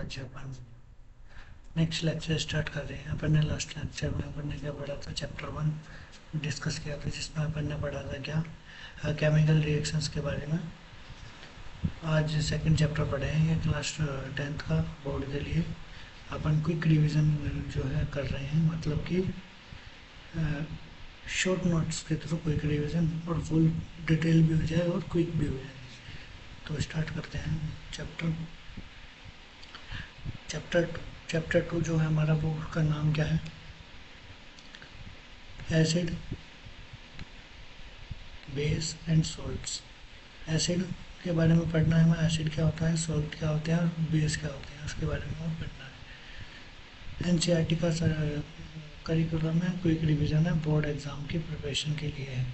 आज अपन next lecture start कर रहे हैं। अपन ने लास्ट लेक्चर में अपन ने क्या पढ़ा था, चैप्टर 1 डिस्कस किया था, जिसमें अपन ने पढ़ा था क्या, केमिकल रिएक्शंस के बारे में। आज सेकंड चैप्टर पढ़े हैं, ये क्लास 10th का बोर्ड के लिए अपन क्विक रिवीजन जो है कर रहे हैं, मतलब कि शॉर्ट नोट्स के थ्रू क्विक रिवीजन, और फुल डिटेल भी हो जाए और क्विक भी हो जाए। तो स्टार्ट करते हैं चैप्टर 2 जो है हमारा, वो उसका नाम क्या है, acid, base and salts. Acid के बारे में पढ़ना है हमें, एसिड क्या होता है, सॉल्ट क्या होते हैं और बेस क्या होते हैं, उसके बारे में हमें पढ़ना है। एनसीईआरटी का करिकुलम है, क्विक रिवीजन है, बोर्ड एग्जाम की प्रिपरेशन के लिए है।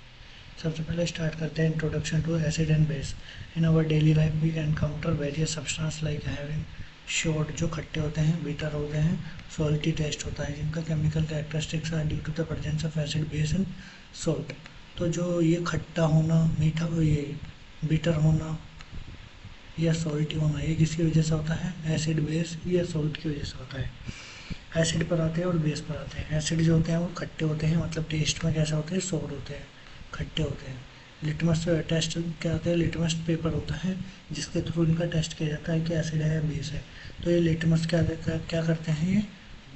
सबसे पहले स्टार्ट करते हैं introduction to acid and base. In our daily life we encounter various substance like having short, जो खट्टे होते हैं, बीटर होते हैं, सॉल्टी टेस्ट होता है, जिनका chemical characteristics are due to the presence of acid, base and salt. तो जो ये खट्टा होना, मीठा, ये बीटर होना या सॉल्टी होना, ये किसकी वजह से होता है, एसिड, बेस या सॉल्ट की वजह से होता है। एसिड पर आते हैं और बेस पर आते हैं। एसिड जो होते हैं वो खट्टे होते हैं, मतलब टेस्ट में कैसे होते हैं, सोर होते हैं, खट्टे होते हैं। लिटमस टेस्ट क्या होता है, लिटमस पेपर होता है जिसके थ्रू इनका टेस्ट किया जाता है कि एसिड है या बेस है। तो ये लिटमस क्या करते हैं, ये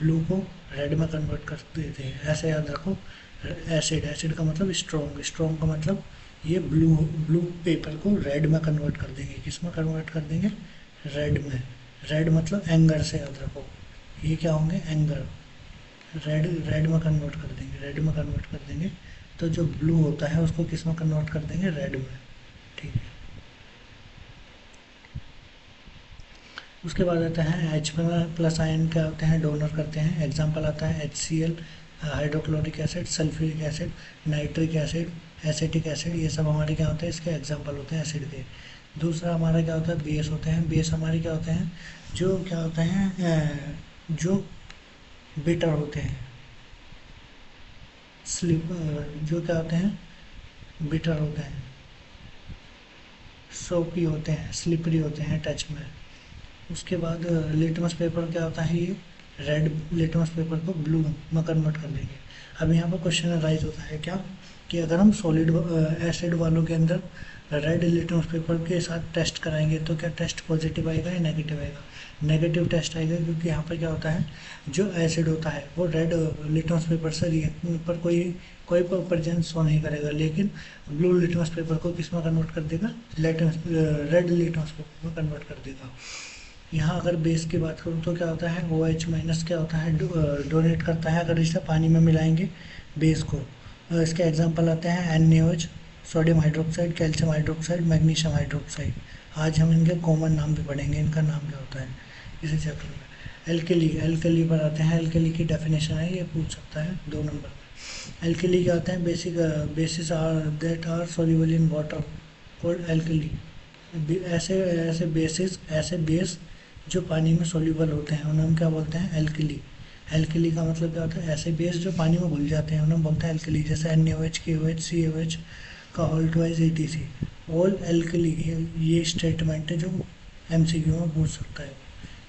ब्लू को रेड में कन्वर्ट कर देते हैं। ऐसे याद रखो, एसिड का मतलब स्ट्रॉन्ग का मतलब ये ब्लू पेपर को रेड में कन्वर्ट कर देंगे। किस में कन्वर्ट कर देंगे, रेड में। रेड मतलब एंगर से याद रखो, ये क्या होंगे, एंगर। रेड में कन्वर्ट कर देंगे, रेड में कन्वर्ट कर देंगे। तो जो ब्लू होता है उसको किस में कन्वर्ट कर देंगे, रेड में। ठीक है। उसके बाद आता है एच प्लस आयन क्या होते हैं, डोनर करते हैं। एग्जाम्पल आता है HCl, hydrochloric acid, sulphuric acid, nitric acid, acetic acid, ये सब हमारे क्या होते हैं, इसके एग्जाम्पल होते हैं एसिड के। दूसरा हमारा क्या होता है, बेस होते हैं। बेस हमारे क्या होते हैं, जो क्या होते हैं, जो बिटर होते हैं, स्लिप, जो क्या होते हैं, बिटर होते हैं, सोपी होते हैं, स्लिपरी होते हैं टच में। उसके बाद लिटमस पेपर क्या होता है, ये रेड लिटमस पेपर को ब्लू में कन्वर्ट कर देंगे। अब यहाँ पर क्वेश्चन राइज होता है क्या, कि अगर हम सॉलिड एसिड वालों के अंदर रेड लिटमस पेपर के साथ टेस्ट कराएंगे तो क्या टेस्ट पॉजिटिव आएगा या नेगेटिव आएगा, नेगेटिव टेस्ट आएगा, क्योंकि यहाँ पर क्या होता है, जो एसिड होता है वो रेड लिटमस पेपर से रिएक्ट पर कोई प्रेजेंस शो नहीं करेगा, लेकिन ब्लू लिटमस पेपर को किस में कन्वर्ट कर देगा, रेड लिटमस पेपर में कन्वर्ट कर देगा। यहाँ अगर बेस की बात करूँ तो क्या होता है, OH माइनस क्या होता है, डोनेट करता है अगर इसे पानी में मिलाएंगे बेस को। इसके एग्जांपल आते हैं NaOH, sodium hydroxide, calcium hydroxide, magnesium hydroxide. आज हम इनके कॉमन नाम भी पढ़ेंगे, इनका नाम क्या होता है इसी चैप्टर में। एल्कली पर आते हैं। एल्कली की डेफिनेशन है, ये पूछ सकता है 2 नंबर में। एल्कली क्या होते हैं, bases are that are soluble in water called alkali. ऐसे बेस जो पानी में सोल्यूबल होते हैं उन्हें हम क्या बोलते हैं, एल्कली। एल्कली का मतलब क्या होता है, ऐसे बेस जो पानी में घुल जाते हैं उन्हें बोलते हैं एल्कली, जैसे NaOH, KOH, COH का whole twice ETC, all alkali. ये स्टेटमेंट है जो MCQ में पूछ सकता है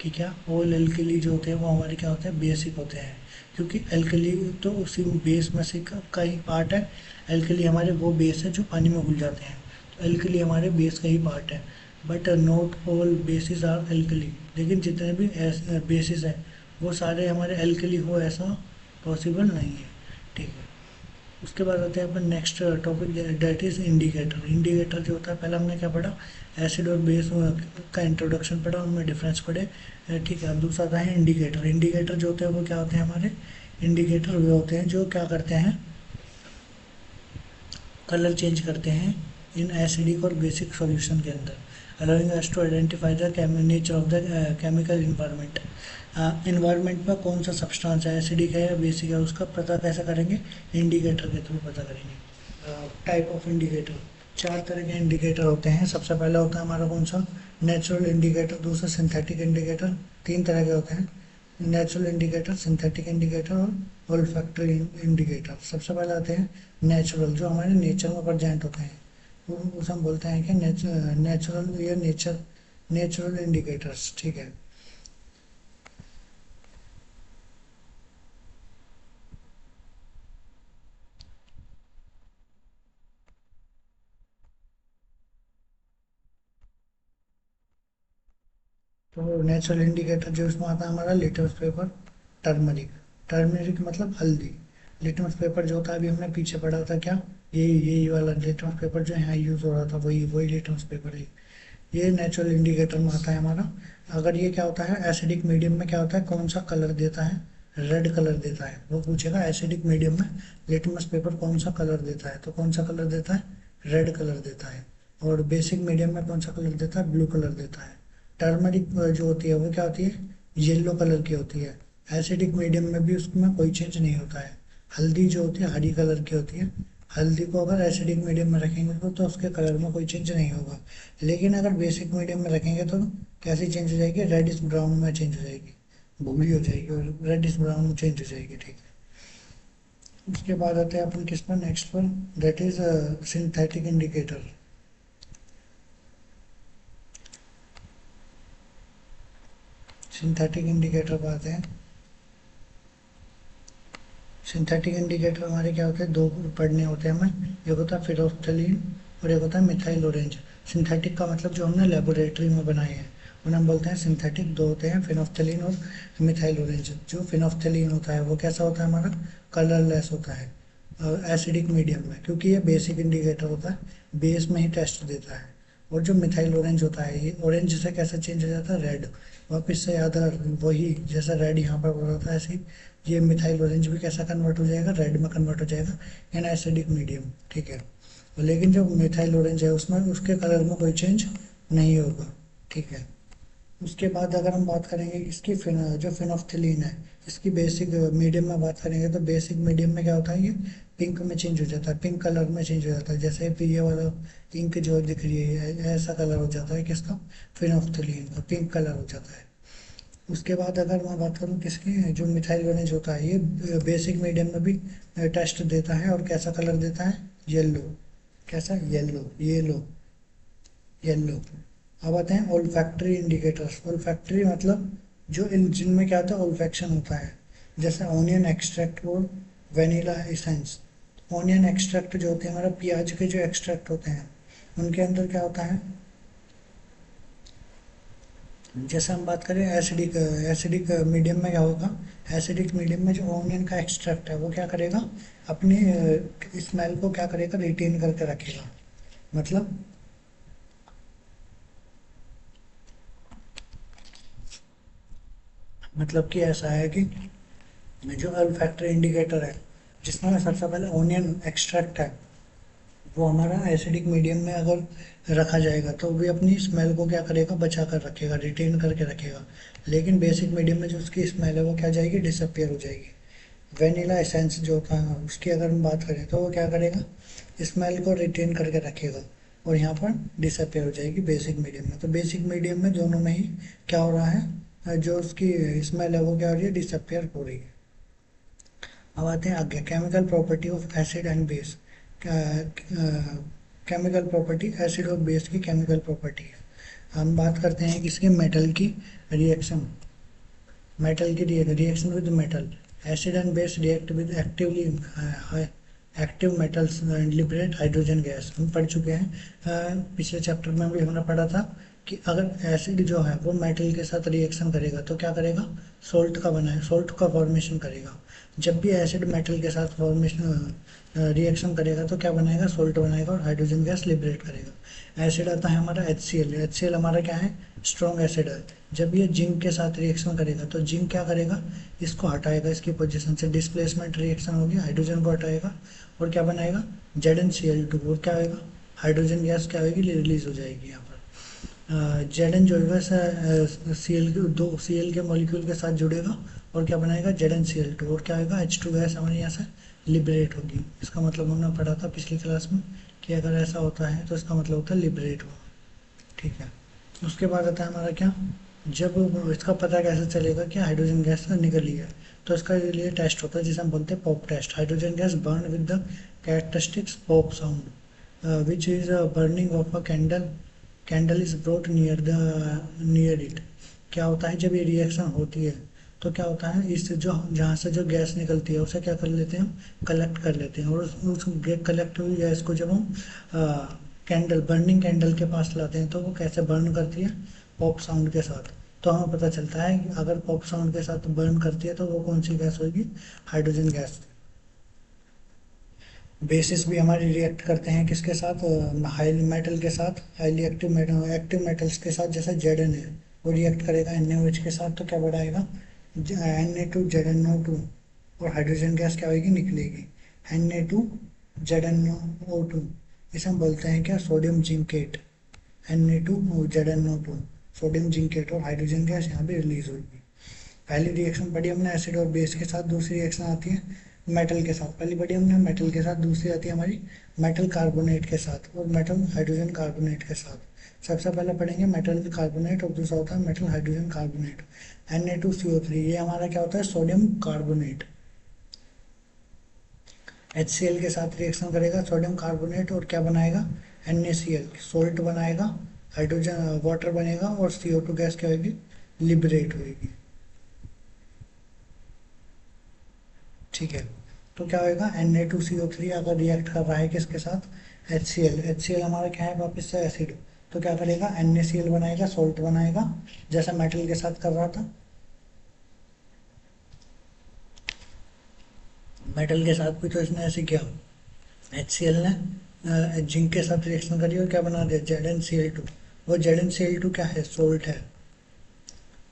कि क्या ऑल एल्कली जो होते हैं वो हमारे क्या होते हैं, बेसिक होते हैं, क्योंकि एल्कली तो उसी बेस में से का ही पार्ट है। एल्कली हमारे वो बेस है जो पानी में घुल जाते हैं, तो एल्कली हमारे बेस का ही पार्ट है। But not all bases are alkali, लेकिन जितने भी बेसिस हैं वो सारे हमारे एल्कली हो ऐसा पॉसिबल नहीं है। ठीक है। उसके बाद आते हैं अपन next topic, that is indicator. Indicator जो होता है, पहले हमने क्या पढ़ा, एसिड और बेस का इंट्रोडक्शन पढ़ा, उनमें डिफरेंस पढ़े। ठीक है। अब दूसरा आता है इंडिकेटर। इंडिकेटर जो होते हैं वो क्या होते हैं, हमारे इंडिकेटर वे होते हैं जो क्या करते हैं, कलर चेंज करते हैं इन एसिडिक और बेसिक सॉल्यूशन के अंदर, allowing us to identify the nature of the chemical environment। Environment में कौन सा सब्सटेंस है, एसिडिक है या बेसिक है, उसका पता कैसे करेंगे, इंडिकेटर के थ्रू पता करेंगे। टाइप ऑफ इंडिकेटर, 4 तरह के इंडिकेटर होते हैं। सबसे पहला होता है हमारा कौन सा, नेचुरल इंडिकेटर। दूसरा सिंथेटिक इंडिकेटर। 3 तरह के होते हैं, नेचुरल इंडिकेटर, सिंथेटिक इंडिकेटर और ओल्फैक्टरी इंडिकेटर। सबसे पहले आते हैं नेचुरल, जो हमारे नेचर में प्रेजेंट होते हैं, उसे हम बोलते हैं कि नेचुरल या नेचुरल इंडिकेटर्स। ठीक है। तो नेचुरल इंडिकेटर जो इसमें आता है हमारा लिटमस पेपर, टर्मरिक। टर्मरिक मतलब हल्दी। लिटमस पेपर जो था अभी हमने पीछे पढ़ा था क्या, यही वाला लिटमस पेपर जो यहाँ यूज़ हो रहा था, वही वही लिटमस पेपर है। ये नेचुरल इंडिकेटर में आता है हमारा। अगर ये क्या होता है एसिडिक मीडियम में, क्या होता है कौन सा कलर देता है, रेड कलर देता है। वो पूछेगा एसिडिक मीडियम में लिटमस पेपर कौन सा कलर देता है, तो कौन सा कलर देता है, रेड कलर देता है। और बेसिक मीडियम में कौन सा कलर देता है, ब्लू कलर देता है। टर्मरिक जो होती है वो क्या होती है, येलो कलर की होती है। एसिडिक मीडियम में भी उसमें कोई चेंज नहीं होता है। हल्दी जो होती है हरी कलर की होती है। हल्दी को अगर एसिडिक मीडियम में रखेंगे तो उसके कलर में कोई चेंज नहीं होगा। लेकिन अगर बेसिक मीडियम में रखेंगे तो कैसी चेंज हो जाएगी, रेडिश ब्राउन में चेंज हो जाएगी, भूरी हो जाएगी और रेडिश ब्राउन में चेंज हो जाएगी। ठीक है, उसके बाद आते हैं अपन किस पर, नेक्स्ट पर, that is synthetic indicator. Synthetic indicator पर आते हैं। सिंथेटिक इंडिकेटर हमारे क्या होते हैं, दो पढ़ने होते हैं हमें, एक होता है फिनोल्फ्थालीन और एक होता है मिथाइल ऑरेंज। सिंथेटिक का मतलब जो हमने लेबोरेटरी में बनाए हैं उन्हें हम बोलते हैं सिंथेटिक। दो होते हैं फिनोल्फ्थालीन और मिथाइल ऑरेंज। जो फिनोल्फ्थालीन होता है वो कैसा होता है हमारा, कलरलेस होता है एसिडिक मीडियम में, क्योंकि ये बेसिक इंडिकेटर होता है, बेस में ही टेस्ट देता है। और जो मिथाइल ऑरेंज होता है ये ऑरेंज से कैसे चेंज हो जाता है, रेड। वापस से याद वही जैसा रेड यहाँ पर हो रहा था ऐसे ही ये मिथाइल ऑरेंज भी कैसा कन्वर्ट हो जाएगा, रेड में कन्वर्ट हो जाएगा इन एसिडिक मीडियम। ठीक है, लेकिन जो मिथाइल ऑरेंज है उसमें उसके कलर में कोई चेंज नहीं होगा। ठीक है, उसके बाद अगर हम बात करेंगे इसकी जो फिनोल्फ्थालीन है इसकी बेसिक मीडियम में बात करेंगे तो बेसिक मीडियम में क्या होता है, ये पिंक में चेंज हो जाता है, पिंक कलर में चेंज हो जाता है। जैसे ये वाला पिंक जो दिख रही है ऐसा कलर हो जाता है किसका, फिनोल्फ्थालीन का, पिंक कलर हो जाता है। उसके बाद अगर मैं बात करूँ किसकी, जो मिथाइल ऑरेंज होता है ये बेसिक मीडियम में भी टेस्ट देता है और कैसा कलर देता है, येलो। कैसा, येलो, येलो, येलो। अब आते हैं ओल्फैक्टरी इंडिकेटर्स। ओल्फैक्टरी मतलब जो इन जिनमें क्या होता है, ओल्फैक्शन होता है। जैसे ऑनियन एक्सट्रैक्ट और वेनिला एसेंस। ऑनियन एक्सट्रैक्ट जो होते हैं हमारा प्याज के जो एक्सट्रैक्ट होते हैं उनके अंदर क्या होता है, जैसे हम बात करें एसिडिक, एसिडिक मीडियम में क्या होगा, एसिडिक मीडियम में जो ऑनियन का एक्सट्रैक्ट है वो क्या करेगा, अपनी स्मेल को क्या करेगा, रिटेन करके रखेगा। मतलब कि ऐसा है कि जो अल्फैक्टरी इंडिकेटर है जिसमें सबसे पहले ऑनियन एक्सट्रैक्ट है वो हमारा एसिडिक मीडियम में अगर रखा जाएगा तो भी अपनी स्मेल को क्या करेगा, बचा कर रखेगा, रिटेन करके रखेगा। लेकिन बेसिक मीडियम में जो उसकी स्मेल है वो क्या जाएगी, डिसअपियर हो जाएगी। वेनिला एसेंस जो था उसकी अगर हम बात करें तो वो क्या करेगा, स्मेल को रिटेन करके रखेगा और यहाँ पर डिसअपियर हो जाएगी बेसिक मीडियम में। तो बेसिक मीडियम में दोनों में ही क्या हो रहा है, जो उसकी स्मेल है वो क्या हो रही है, डिसअपियर हो रही है। अब आते हैं आगे, chemical property of acid and base. Chemical property, acid और बेस की केमिकल प्रॉपर्टी है। हम बात करते हैं किसके, मेटल की रिएक्शन, मेटल की reaction with metal. Acid and base react with actively active metals and liberate hydrogen gas. हम पढ़ चुके हैं पिछले चैप्टर में भी हमने पढ़ा था कि अगर एसिड जो है वो मेटल के साथ रिएक्शन करेगा तो क्या करेगा, सोल्ट का बनाए, सोल्ट का फॉर्मेशन करेगा। जब भी एसिड मेटल के साथ फॉर्मेशन रिएक्शन करेगा तो क्या बनाएगा, सोल्ट बनाएगा और हाइड्रोजन गैस लिबरेट करेगा। एसिड आता है हमारा HCl। HCl हमारा क्या है, स्ट्रॉन्ग एसिड है। जब ये जिंक के साथ रिएक्शन करेगा तो जिंक क्या करेगा, इसको हटाएगा, इसकी पोजीशन से डिस्प्लेसमेंट रिएक्शन होगी, हाइड्रोजन को हटाएगा और क्या बनाएगा, ZnCl2। और क्या होगा, हाइड्रोजन गैस क्या होगी, रिलीज हो जाएगी यहाँ पर। Zn जो होगा Cl के दो Cl के मॉलिक्यूल के साथ जुड़ेगा और क्या बनाएगा, ZnCl2। और क्या होगा, H2 गैस हमारे यहाँ से लिबरेट होगी। इसका मतलब हमने पढ़ा था पिछली क्लास में कि अगर ऐसा होता है तो इसका मतलब होता है लिबरेट हुआ। ठीक है, उसके बाद आता है हमारा क्या, जब इसका पता कैसे चलेगा कि हाइड्रोजन गैस निकली है, तो इसका लिए टेस्ट होता है जिसे हम बोलते हैं pop test. Hydrogen gas burn with the characteristics pop sound which is burning of a candle is brought near it. क्या होता है, जब ये रिएक्शन होती है तो क्या होता है, इस जो जहाँ से जो गैस निकलती है उसे क्या कर लेते हैं, कलेक्ट कर लेते हैं। और उस कलेक्ट हुई गैस को जब हम कैंडल, बर्निंग कैंडल के पास लाते हैं तो वो कैसे बर्न करती है, पॉप साउंड के साथ। तो हमें पता चलता है कि अगर पॉप साउंड के साथ बर्न करती है तो वो कौन सी गैस होगी, हाइड्रोजन गैस। बेसिस भी हमारे रिएक्ट करते हैं किसके साथ, हाई मेटल के साथ, highly active metal, active metals के साथ, जैसे जेड है वो रिएक्ट करेगा NaOH के साथ, तो क्या बनाएगा, Na2ZnO2, और हाइड्रोजन गैस क्या होगी, निकलेगी Na2ZnO2। इसे हम बोलते हैं क्या, sodium zincate. Na2ZnO2 sodium zincate, और हाइड्रोजन गैस यहाँ पे रिलीज होगी। पहली रिएक्शन पढ़ी हमने एसिड और बेस के साथ, दूसरी रिएक्शन आती है मेटल के साथ। पहली पढ़ी हमने मेटल के साथ, दूसरी आती है हमारी मेटल कार्बोनेट के साथ और मेटल हाइड्रोजन कार्बोनेट के साथ। सबसे पहले पढ़ेंगे मेटल कार्बोनेट और दूसरा होता है मेटल हाइड्रोजन कार्बोनेट। Na2CO3 ये हमारा क्या होता है, सोडियम कार्बोनेट। HCl के साथ रिएक्शन करेगा सोडियम कार्बोनेट और क्या बनाएगा, NaCl सोल्ट बनाएगा, हाइड्रोजन वाटर बनेगा और CO2 गैस क्या होगी, लिबरेट होगी। ठीक है, तो क्या होएगा, Na2CO3 अगर रिएक्ट कर रहा है किसके साथ, HCl हमारा क्या है, वापस से एसिड, तो क्या करेगा, NaCl बनाएगा, सॉल्ट बनाएगा, जैसा मेटल के साथ कर रहा था। मेटल के साथ भी तो इसने ऐसे किया, HCl ने जिंक के साथ रिएक्शन करी और क्या बना दिया, ZnCl2। वो ZnCl2 क्या है, सोल्ट है।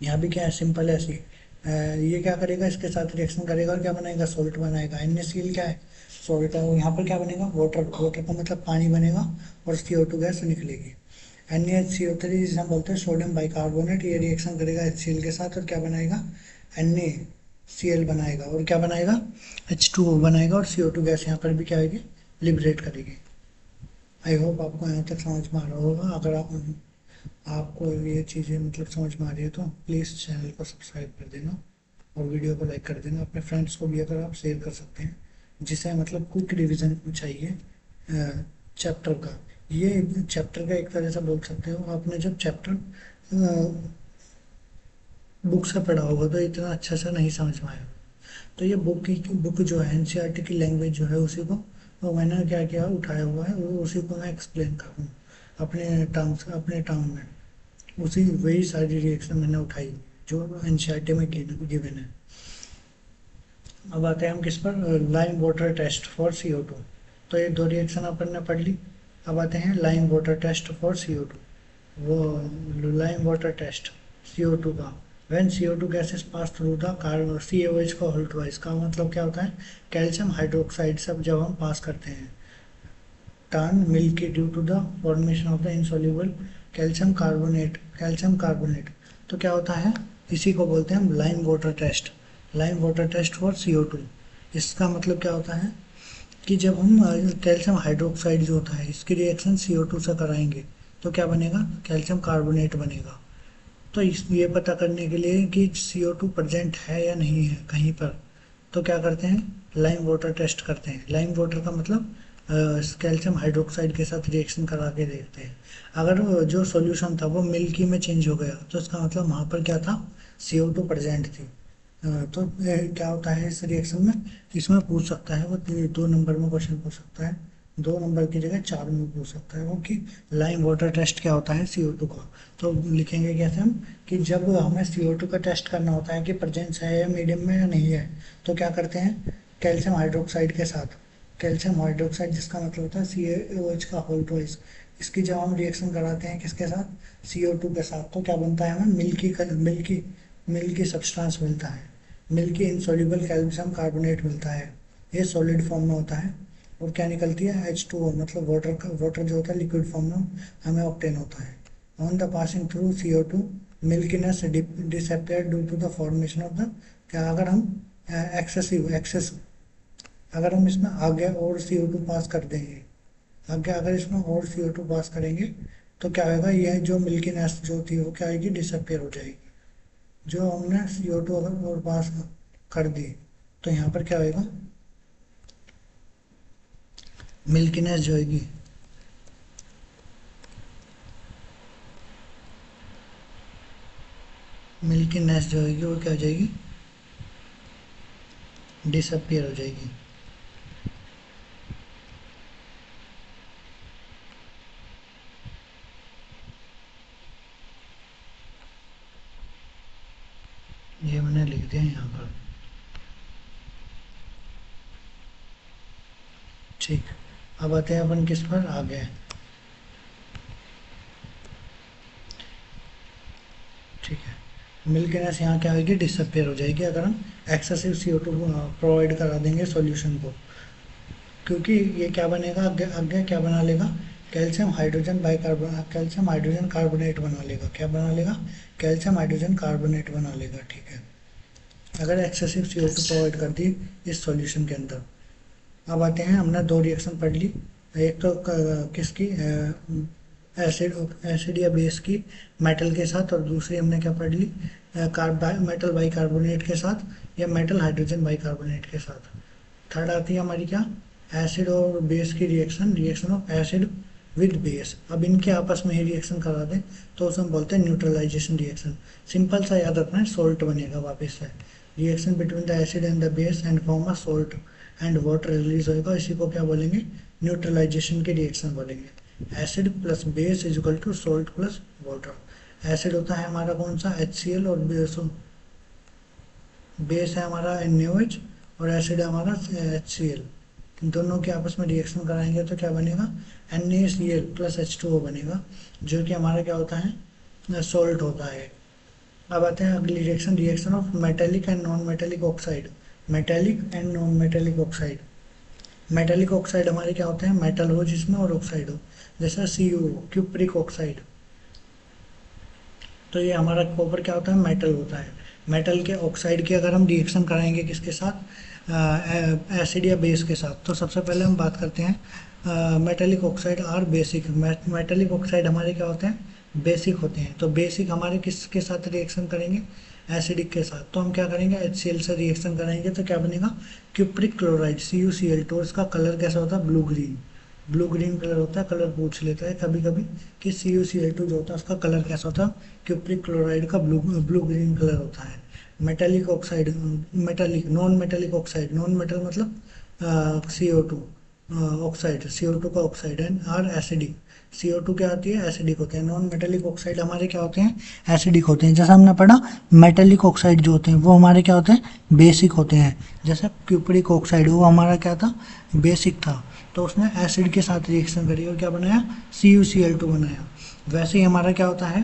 यहाँ भी क्या है, सिंपल है ऐसी। ये क्या करेगा, इसके साथ रिएक्शन करेगा और क्या बनाएगा, सोल्ट बनाएगा। NaCl क्या है, सोल्ट है। और यहाँ पर क्या बनेगा, वाटर, वाटर का मतलब पानी बनेगा और CO2 गैस निकलेगी। NaCO3 जिसे हम बोलते हैं सोडियम बाइकार्बोनेट, ये रिएक्शन करेगा HCl के साथ और क्या बनाएगा, NaCl बनाएगा और क्या बनाएगा, H2O बनाएगा और CO2 गैस यहाँ पर भी क्या होगी, लिबरेट करेगी। आई होप आपको यहाँ तक समझ में आ रहा होगा। अगर आपको ये चीज़ें मतलब समझ में आ रही है तो प्लीज़ चैनल को सब्सक्राइब कर देना और वीडियो को लाइक कर देना। अपने फ्रेंड्स को भी अगर आप शेयर कर सकते हैं जिसे मतलब क्विक रिवीजन चाहिए चैप्टर का। ये चैप्टर का एक तरह से बोल सकते हो, आपने जब चैप्टर बुक से पढ़ा होगा तो इतना अच्छा से नहीं समझ में आएगा। तो ये बुक जो है NCERT की लैंग्वेज जो है उसी को वो मैंने क्या किया, उठाया हुआ है, वो उसी को मैं एक्सप्लेन करूँ अपने टर्म्स, अपने टर्म में। उसी वही सारी रिएक्शन मैंने उठाई जो NCERT में गिवन है। अब आते हैं हम किस पर, lime water test for CO2। तो ये दो रिएक्शन अपन ने पढ़ ली। अब आते हैं lime water test for CO2। वो लाइम वाटर टेस्ट CO2 का, when CO2 gases pass through the carbon CaOH का होल ट्वाइस, का मतलब क्या होता है, कैल्शियम हाइड्रोक्साइड सब जब हम पास करते हैं, turn milky due to the formation of the insoluble calcium carbonate. तो क्या होता है, इसी को बोलते हैं हम lime water test, lime water test for CO2। इसका मतलब क्या होता है कि जब हम कैल्शियम हाइड्रोक्साइड जो होता है इसकी रिएक्शन CO2 से कराएंगे तो क्या बनेगा, कैल्शियम कार्बोनेट बनेगा। तो इस ये पता करने के लिए कि CO2 प्रेजेंट है या नहीं है कहीं पर, तो क्या करते हैं, लाइम वाटर टेस्ट करते हैं। लाइम वाटर का मतलब कैल्शियम हाइड्रोक्साइड के साथ रिएक्शन करा के देखते हैं। अगर जो सॉल्यूशन था वो मिल्की में चेंज हो गया तो इसका मतलब वहाँ पर क्या था, CO2 प्रेजेंट थी। तो क्या होता है इस रिएक्शन में, इसमें पूछ सकता है वो 2 नंबर में क्वेश्चन पूछ सकता है, 2 नंबर की जगह 4 में पूछ सकता है वो कि लाइम वाटर टेस्ट क्या होता है CO2 का। तो लिखेंगे कैसे हम, कि जब हमें CO2 का टेस्ट करना होता है कि प्रेजेंस है या मीडियम में या नहीं है, तो क्या करते हैं, कैल्शियम हाइड्रोक्साइड के साथ, कैल्शियम हाइड्रोक्साइड जिसका मतलब होता है CaOH का होल ट्वाइस, इसकी जब हम रिएक्शन कराते हैं किसके साथ, CO2 के साथ, तो क्या बनता है, हमें मिल्की सब्सटेंस मिलता है, मिल्की इनसॉल्युबल कैल्शियम कार्बोनेट मिलता है। ये सॉलिड फॉर्म में होता है और क्या निकलती है, H2O, मतलब वाटर जो होता है लिक्विड फॉर्म में हमें ऑब्टेन होता है। On the passing through CO2 milkiness disappear due to the formation of the, क्या अगर हम एक्सेस अगर हम इसमें आगे और CO2 पास कर देंगे, आगे अगर इसमें और CO2 पास करेंगे तो क्या होगा, यह जो मिल्कीनेस जो थी वो क्या होगी, डिसअपियर हो जाएगी। जो हमने CO2 अगर और पास कर दी तो यहाँ पर क्या होएगा, मिल्कीनेस जो होगी, मिल्कीनेस जो होगी वो क्या हो जाएगी, डिसअपियर हो जाएगी। ये मैंने लिख दिया यहाँ पर। ठीक, अब आते हैं अपन किस पर आगे। ठीक है, मिल्कीनेस यहाँ क्या होगी, डिसअपेयर हो जाएगी अगर हम एक्सेसिव CO2 प्रोवाइड करा देंगे सॉल्यूशन को। क्योंकि ये क्या बनेगा, आगे आगे क्या बना लेगा, calcium hydrogen bicarbonate, calcium hydrogen carbonate बना लेगा। क्या बना लेगा, कैल्शियम हाइड्रोजन कार्बोनेट बना लेगा। ठीक है, अगर एक्सेसिव CO2 प्रोवाइड कर दी इस सॉल्यूशन के अंदर। अब आते हैं, हमने दो रिएक्शन पढ़ ली, एक तो किसकी, एसिड एसिड या बेस की मेटल के साथ, और दूसरी हमने क्या पढ़ ली, मेटल बाइकार्बोनेट के साथ या मेटल हाइड्रोजन बाइकार्बोनेट के साथ। थर्ड आती है हमारी क्या, एसिड और बेस की reaction, reaction of acid with base. अब इनके आपस में ही रिएक्शन करा दें तो उसे हम बोलते हैं न्यूट्रलाइजेशन रिएक्शन। सिंपल सा याद रखना है, सोल्ट बनेगा वापस से। Reaction between the acid and the base and form a salt and water release होगा, इसी को क्या बोलेंगे, न्यूट्रलाइजेशन की रिएक्शन बोलेंगे। Acid plus base is equal to salt plus water. Acid होता है हमारा कौन सा, HCl, और बेस है हमारा NaOH, और एसिड है हमारा HCl। इन दोनों के आपस में रिएक्शन कराएंगे तो क्या बनेगा, NaCl प्लस H2O बनेगा, जो कि हमारा क्या होता है, सोल्ट होता है। अब आते हैं अगली reaction, reaction of metallic and non metallic oxide. Metallic and non metallic oxide. Metallic oxide हमारे क्या होते हैं, मेटल हो जिसमें और ऑक्साइड हो, जैसे CuO, क्यूप्रिक ऑक्साइड। तो ये हमारा कॉपर क्या होता है, मेटल होता है। मेटल के ऑक्साइड की अगर हम रिएक्शन कराएंगे किसके साथ, एसिड या बेस के साथ, तो सबसे पहले हम बात करते हैं metallic oxide are basic. Metallic oxide हमारे क्या होते हैं, बेसिक होते हैं। तो बेसिक हमारे किसके साथ रिएक्शन करेंगे, एसिडिक के साथ। तो हम क्या करेंगे, HCl से रिएक्शन कराएंगे तो क्या बनेगा, क्यूप्रिक क्लोराइड CuCl2। इसका कलर कैसा होता है, blue green, blue green colour होता है। कलर पूछ लेता है कभी कभी कि CuCl2 जो होता है उसका कलर कैसा होता है, क्यूप्रिक क्लोराइड का ब्लू ग्रीन कलर होता है। Metallic oxide, metallic non metallic oxide, non metal मतलब CO2 ऑक्साइड, CO2 का ऑक्साइड है। और एसिडिक, CO2 क्या होती है, एसिडिक होते हैं। नॉन मेटेलिक ऑक्साइड हमारे क्या होते हैं, एसिडिक होते हैं। जैसा हमने पढ़ा, मेटेलिक ऑक्साइड जो होते हैं वो हमारे क्या होते हैं, बेसिक होते हैं। जैसे क्यूप्रिक ऑक्साइड वो हमारा क्या था, बेसिक था, तो उसने एसिड के साथ रिएक्शन करी और क्या बनाया, CuCl2 बनाया। वैसे ही हमारा क्या होता है,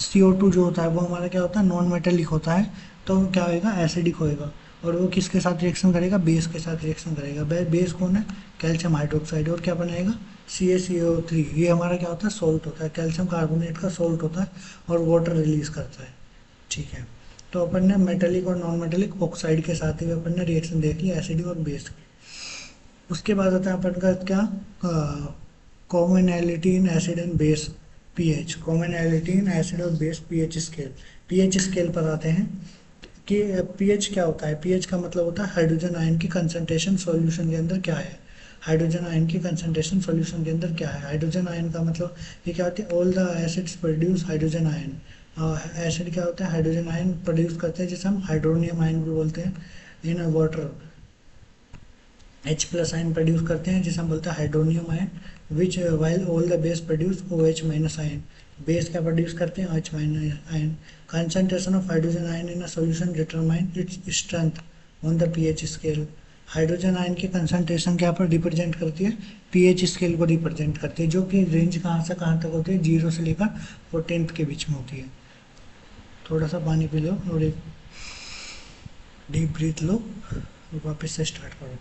CO2 जो होता है वो हमारा क्या होता है, नॉन मेटेलिक होता है, तो क्या होएगा, एसिडिक होएगा। और वो किसके साथ रिएक्शन करेगा, बेस के साथ रिएक्शन करेगा। बेस कौन है, कैल्शियम हाइड्रोक्साइड, और क्या बनाएगा, CaCO3। ये हमारा क्या होता है, सोल्ट होता है, कैल्शियम कार्बोनेट का सोल्ट होता है, और वाटर रिलीज करता है। ठीक है, तो अपन ने मेटेलिक और नॉन मेटेलिक ऑक्साइड के साथ ही अपन ने रिएक्शन देख ली एसिडिक और बेस की। उसके बाद आता है अपन का क्या, commonality in acid and base, pH. Commonality in acid और base pH scale. PH scale पर आते हैं कि पीएच क्या होता है। पीएच का मतलब होता है हाइड्रोजन आयन की कंसंट्रेशन सॉल्यूशन के अंदर क्या है। हाइड्रोजन आयन की कंसंट्रेशन सॉल्यूशन के अंदर क्या है। हाइड्रोजन आयन का मतलब ये क्या होती है, all the acids produce hydrogen ion. Acid क्या होता है, हाइड्रोजन आयन प्रोड्यूस करते हैं, जिसे हम हाइड्रोनियम आयन भी बोलते हैं। In water H+ ion produce करते हैं, जिसे हम बोलते हैं hydronium ion. Which while all the base produce OH- ion. Base क्या प्रोड्यूस करते हैं, OH- ion. Concentration of hydrogen ion in a solution determine its strength on the pH scale. Hydrogen ion की कंसंट्रेशन क्या पर represent करती है, pH scale को represent करती है, जो कि रेंज कहाँ से कहाँ तक होती है, 0 से लेकर 14 के बीच में होती है। थोड़ा सा पानी पी लो और एक डीप ब्रीथ लो और वापस से स्टार्ट करो।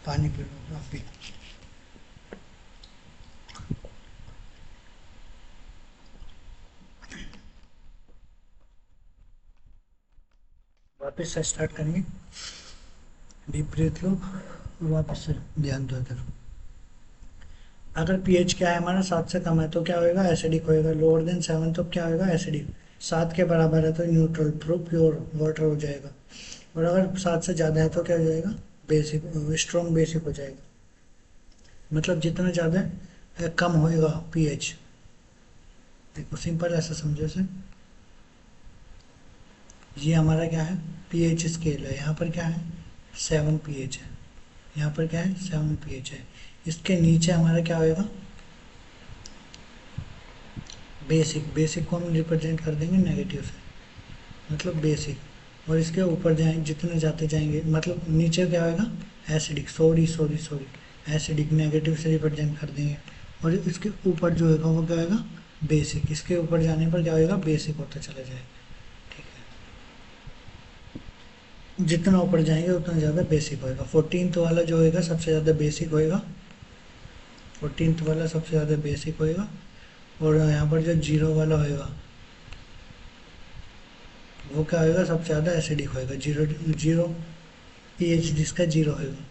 पानी पी लो आप भी। वापस से स्टार्ट करेंगे, डीप ब्रीथ लो और वापस से ध्यान दो इधर। अगर पीएच क्या है हमारा 7 से कम है तो क्या होएगा, एसिडिक होएगा। लोअर देन 7 तो क्या होएगा, एसिडिक। 7 के बराबर है तो न्यूट्रल, प्योर वाटर हो जाएगा। और अगर 7 से ज़्यादा है तो क्या हो जाएगा, बेसिक, स्ट्रॉन्ग बेसिक हो जाएगा। मतलब जितना ज़्यादा कम होएगा पीएच, देखो सिंपल ऐसा समझो से। ये हमारा क्या है, पीएच स्केल है। यहाँ पर क्या है, 7 पीएच है। यहाँ पर क्या है, 7 पीएच है। इसके नीचे हमारा क्या होएगा, बेसिक। बेसिक को हम रिप्रेजेंट कर देंगे नेगेटिव से। मतलब बेसिक। और इसके ऊपर जाएंगे जितने जाते जाएंगे मतलब नीचे क्या होगा, acidic, sorry sorry sorry, acidic negative से रिप्रेजेंट कर देंगे। और इसके ऊपर जो होगा वो क्या होगा, बेसिक। इसके ऊपर जाने पर क्या होगा, बेसिक होता चला जाएगा। ठीक है, जितना ऊपर जाएंगे उतना ज़्यादा बेसिक होएगा। 14th वाला जो होएगा सबसे ज़्यादा बेसिक होएगा, 14th वाला सबसे ज़्यादा बेसिक होएगा। और यहाँ पर जो जीरो वाला होएगा वो क्या होएगा, सबसे ज़्यादा एसिडिक होएगा। जीरो जीरो पीएच जिसका जीरो होएगा।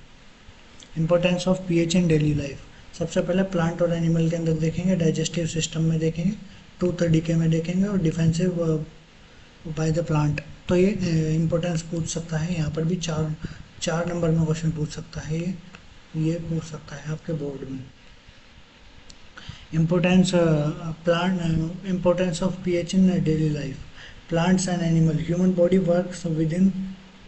Importance of pH in daily life, सबसे पहले प्लांट और एनिमल के अंदर देखेंगे, डाइजेस्टिव सिस्टम में देखेंगे, टूथ डीके में देखेंगे, और डिफेंसिव बाय द प्लांट। तो ये इंपॉर्टेंस पूछ सकता है, यहाँ पर भी चार चार नंबर में क्वेश्चन पूछ सकता है, ये पूछ सकता है आपके बोर्ड में। Importance plant, importance of pH in daily life, plants and animal, human body works with in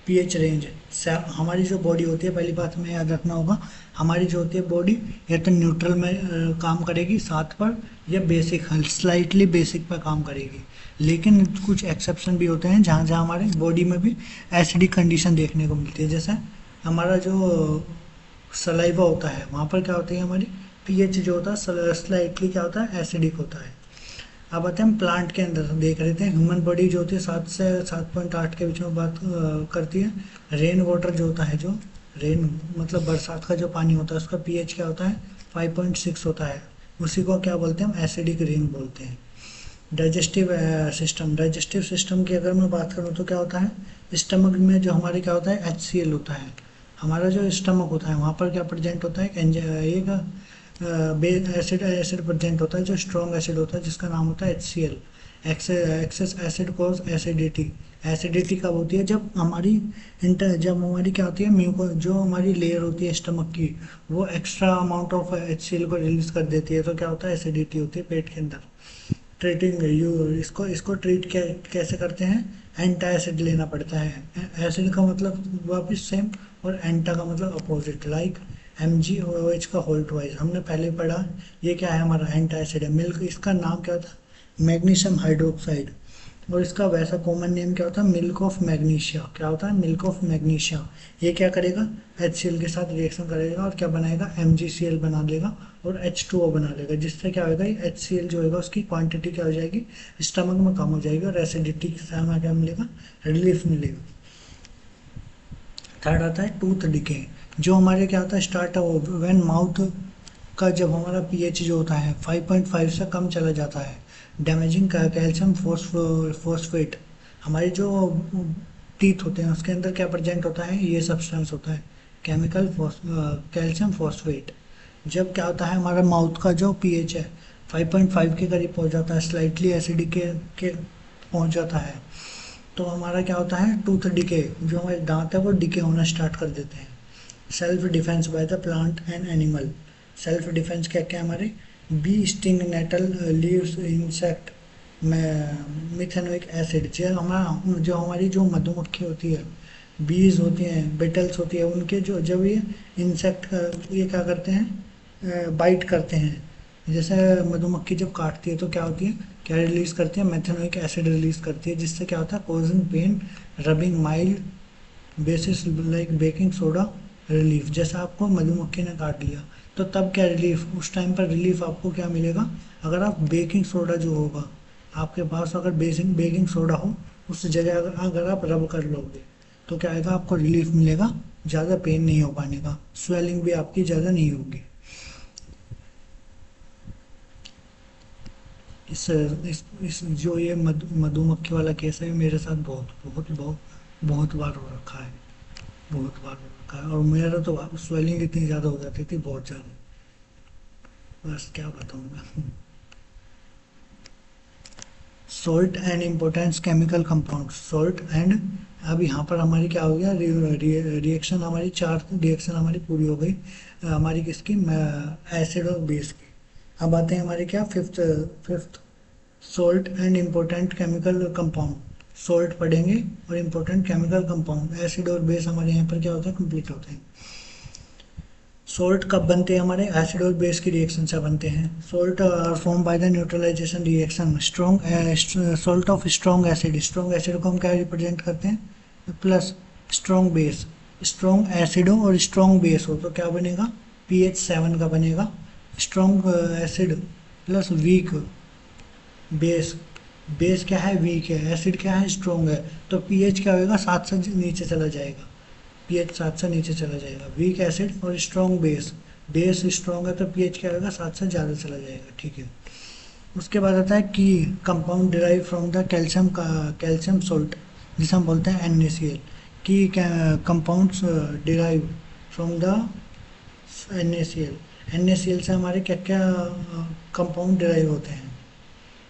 pH range. हमारी जो बॉडी होती है, पहली बात हमें याद रखना होगा, हमारी जो होती है बॉडी या तो न्यूट्रल में काम करेगी 7 पर, या बेसिक स्लाइटली बेसिक पर काम करेगी। लेकिन कुछ एक्सेप्शन भी होते हैं जहाँ जहाँ हमारे बॉडी में भी एसिडिक कंडीशन देखने को मिलती है। जैसे हमारा जो सलाइवा होता है वहाँ पर क्या होती है, हमारी पीएच जो होता है स्लाइटली क्या होता है, एसिडिक होता है। अब आते हैं हम प्लांट के अंदर देख रहे थे, ह्यूमन बॉडी जो होती है 7 से 7.8 के बीच में बात करती है। रेन वाटर जो होता है, जो रेन मतलब बरसात का जो पानी होता है, उसका पीएच क्या होता है, 5.6 होता है। उसी को क्या बोलते हैं हम, एसिडिक रेन बोलते हैं। डाइजेस्टिव सिस्टम, डाइजेस्टिव सिस्टम की अगर मैं बात करूँ तो क्या होता है, स्टमक में जो हमारे क्या होता है, HCl होता है। हमारा जो स्टमक होता है वहाँ पर क्या प्रेजेंट होता है, एक एसिड एसिड प्रेजेंट होता है, जो स्ट्रॉन्ग एसिड होता है जिसका नाम होता है HCl। Excess acid cause acidity. Acidity कब होती है, जब हमारी जब हमारी क्या होती है, म्यूको जो हमारी लेयर होती है स्टमक की, वो एक्स्ट्रा अमाउंट ऑफ HCl को रिलीज कर देती है, तो क्या होता है, एसिडिटी होती है पेट के अंदर। ट्रीटिंग यू इसको इसको ट्रीट कैसे करते हैं, एंटा एसिड लेना पड़ता है। एसिड का मतलब वापिस सेम, और एंटा का मतलब अपोजिट, लाइक MgOH का होल ट्वाइस, हमने पहले पढ़ा। ये क्या है, हमारा एंटा एसिड है। मिल्क, इसका नाम क्या था, मैग्नीशियम हाइड्रोक्साइड। और इसका वैसा कॉमन नेम क्या होता है, मिल्क ऑफ मैग्नीशिया। क्या होता है, मिल्क ऑफ मैग्नीशिया। ये क्या करेगा, HCl के साथ रिएक्शन करेगा और क्या बनाएगा, MgCl बना देगा और H2O बना लेगा, जिससे क्या होगा, ये HCl जो होगा उसकी क्वांटिटी क्या हो जाएगी, स्टमक में कम हो जाएगी, और एसिडिटी से हमें क्या मिलेगा, रिलीफ मिलेगा। थर्ड आता है टूथ डिके, जो हमारे क्या होता है, स्टार्ट व्हेन माउथ का जब हमारा पीएच जो होता है 5.5 से कम चला जाता है, डैमेजिंग कैल्शियम फॉस्फेट। हमारे जो टीथ होते हैं उसके अंदर क्या प्रेजेंट होता है, ये सब्सटेंस होता है, केमिकल कैल्शियम फॉस्फेट। जब क्या होता है, हमारा माउथ का जो पीएच है 5.5 के करीब पहुंच जाता है, स्लाइटली एसिडिक के पहुंच जाता है, तो हमारा क्या होता है, टूथ डिके, जो हमारे दांत है वो डिके होना स्टार्ट कर देते हैं। Self defence by the plant and animal, self defence क्या क्या हमारे, bee sting, nettle, leaves, insect, methanoic acid. जो हमारी जो मधुमक्खी होती है, बीज होती हैं, बेटल्स होती है, उनके जो जब ये इंसेक्ट ये क्या करते हैं, बाइट करते हैं, जैसे मधुमक्खी जब काटती है तो क्या होती है, क्या रिलीज करती है, मेथेनोइक एसिड रिलीज करती है, जिससे क्या होता है, causing pain, rubbing mild bases like baking soda relief. जैसे आपको मधुमक्खी ने काट लिया तो तब क्या रिलीफ, उस टाइम पर रिलीफ आपको क्या मिलेगा, अगर आप बेकिंग सोडा जो होगा आपके पास, अगर बेकिंग सोडा हो, उस जगह अगर आप रब कर लोगे तो क्या आएगा, आपको रिलीफ मिलेगा, ज़्यादा पेन नहीं हो पाने का, स्वेलिंग भी आपकी ज़्यादा नहीं होगी। इस जो ये मधुमक्खी वाला केस है, मेरे साथ बहुत बहुत बहुत बहुत बार हो रखा है, बहुत बार हो रखा है। और मेरा तो स्वेलिंग इतनी ज़्यादा हो जाती थी, बहुत ज़्यादा, बस क्या बताऊँ मैं। Salt and importance chemical compound, salt and, अब यहाँ पर हमारी क्या हो गया, रिएक्शन हमारी 4 रिएक्शन हमारी पूरी हो गई, हमारी किसकी, एसिड और बेस की। अब आते हैं हमारे क्या, fifth salt and important chemical compound. Salt पढ़ेंगे और इम्पोर्टेंट केमिकल कंपाउंड, एसिड और बेस हमारे यहाँ पर क्या होता है, कंप्लीट होते हैं। सोल्ट कब बनते हैं हमारे, एसिड और बेस की रिएक्शन से बनते हैं। Salt are form by the neutralization reaction. Salt of strong acid, strong acid को हम क्या रिप्रेजेंट करते हैं, plus strong base. Strong acid हो और स्ट्रॉन्ग बेस हो तो क्या बनेगा, pH 7 का बनेगा। Strong acid plus weak base, base क्या है, वीक है, एसिड क्या है, स्ट्रॉन्ग है, तो pH क्या होगा, 7 से नीचे चला जाएगा। pH 7 से नीचे चला जाएगा। वीक एसिड और स्ट्रॉन्ग बेस, बेस स्ट्रॉन्ग है तो pH क्या होगा, 7 से ज़्यादा चला जाएगा। ठीक है। उसके बाद आता है की compound derive from the calcium का, कैल्शियम सोल्ट जिसे हम बोलते हैं NaCl। की compounds derive from the NaCl। NaCl से हमारे क्या क्या कंपाउंड डिराइव होते हैं।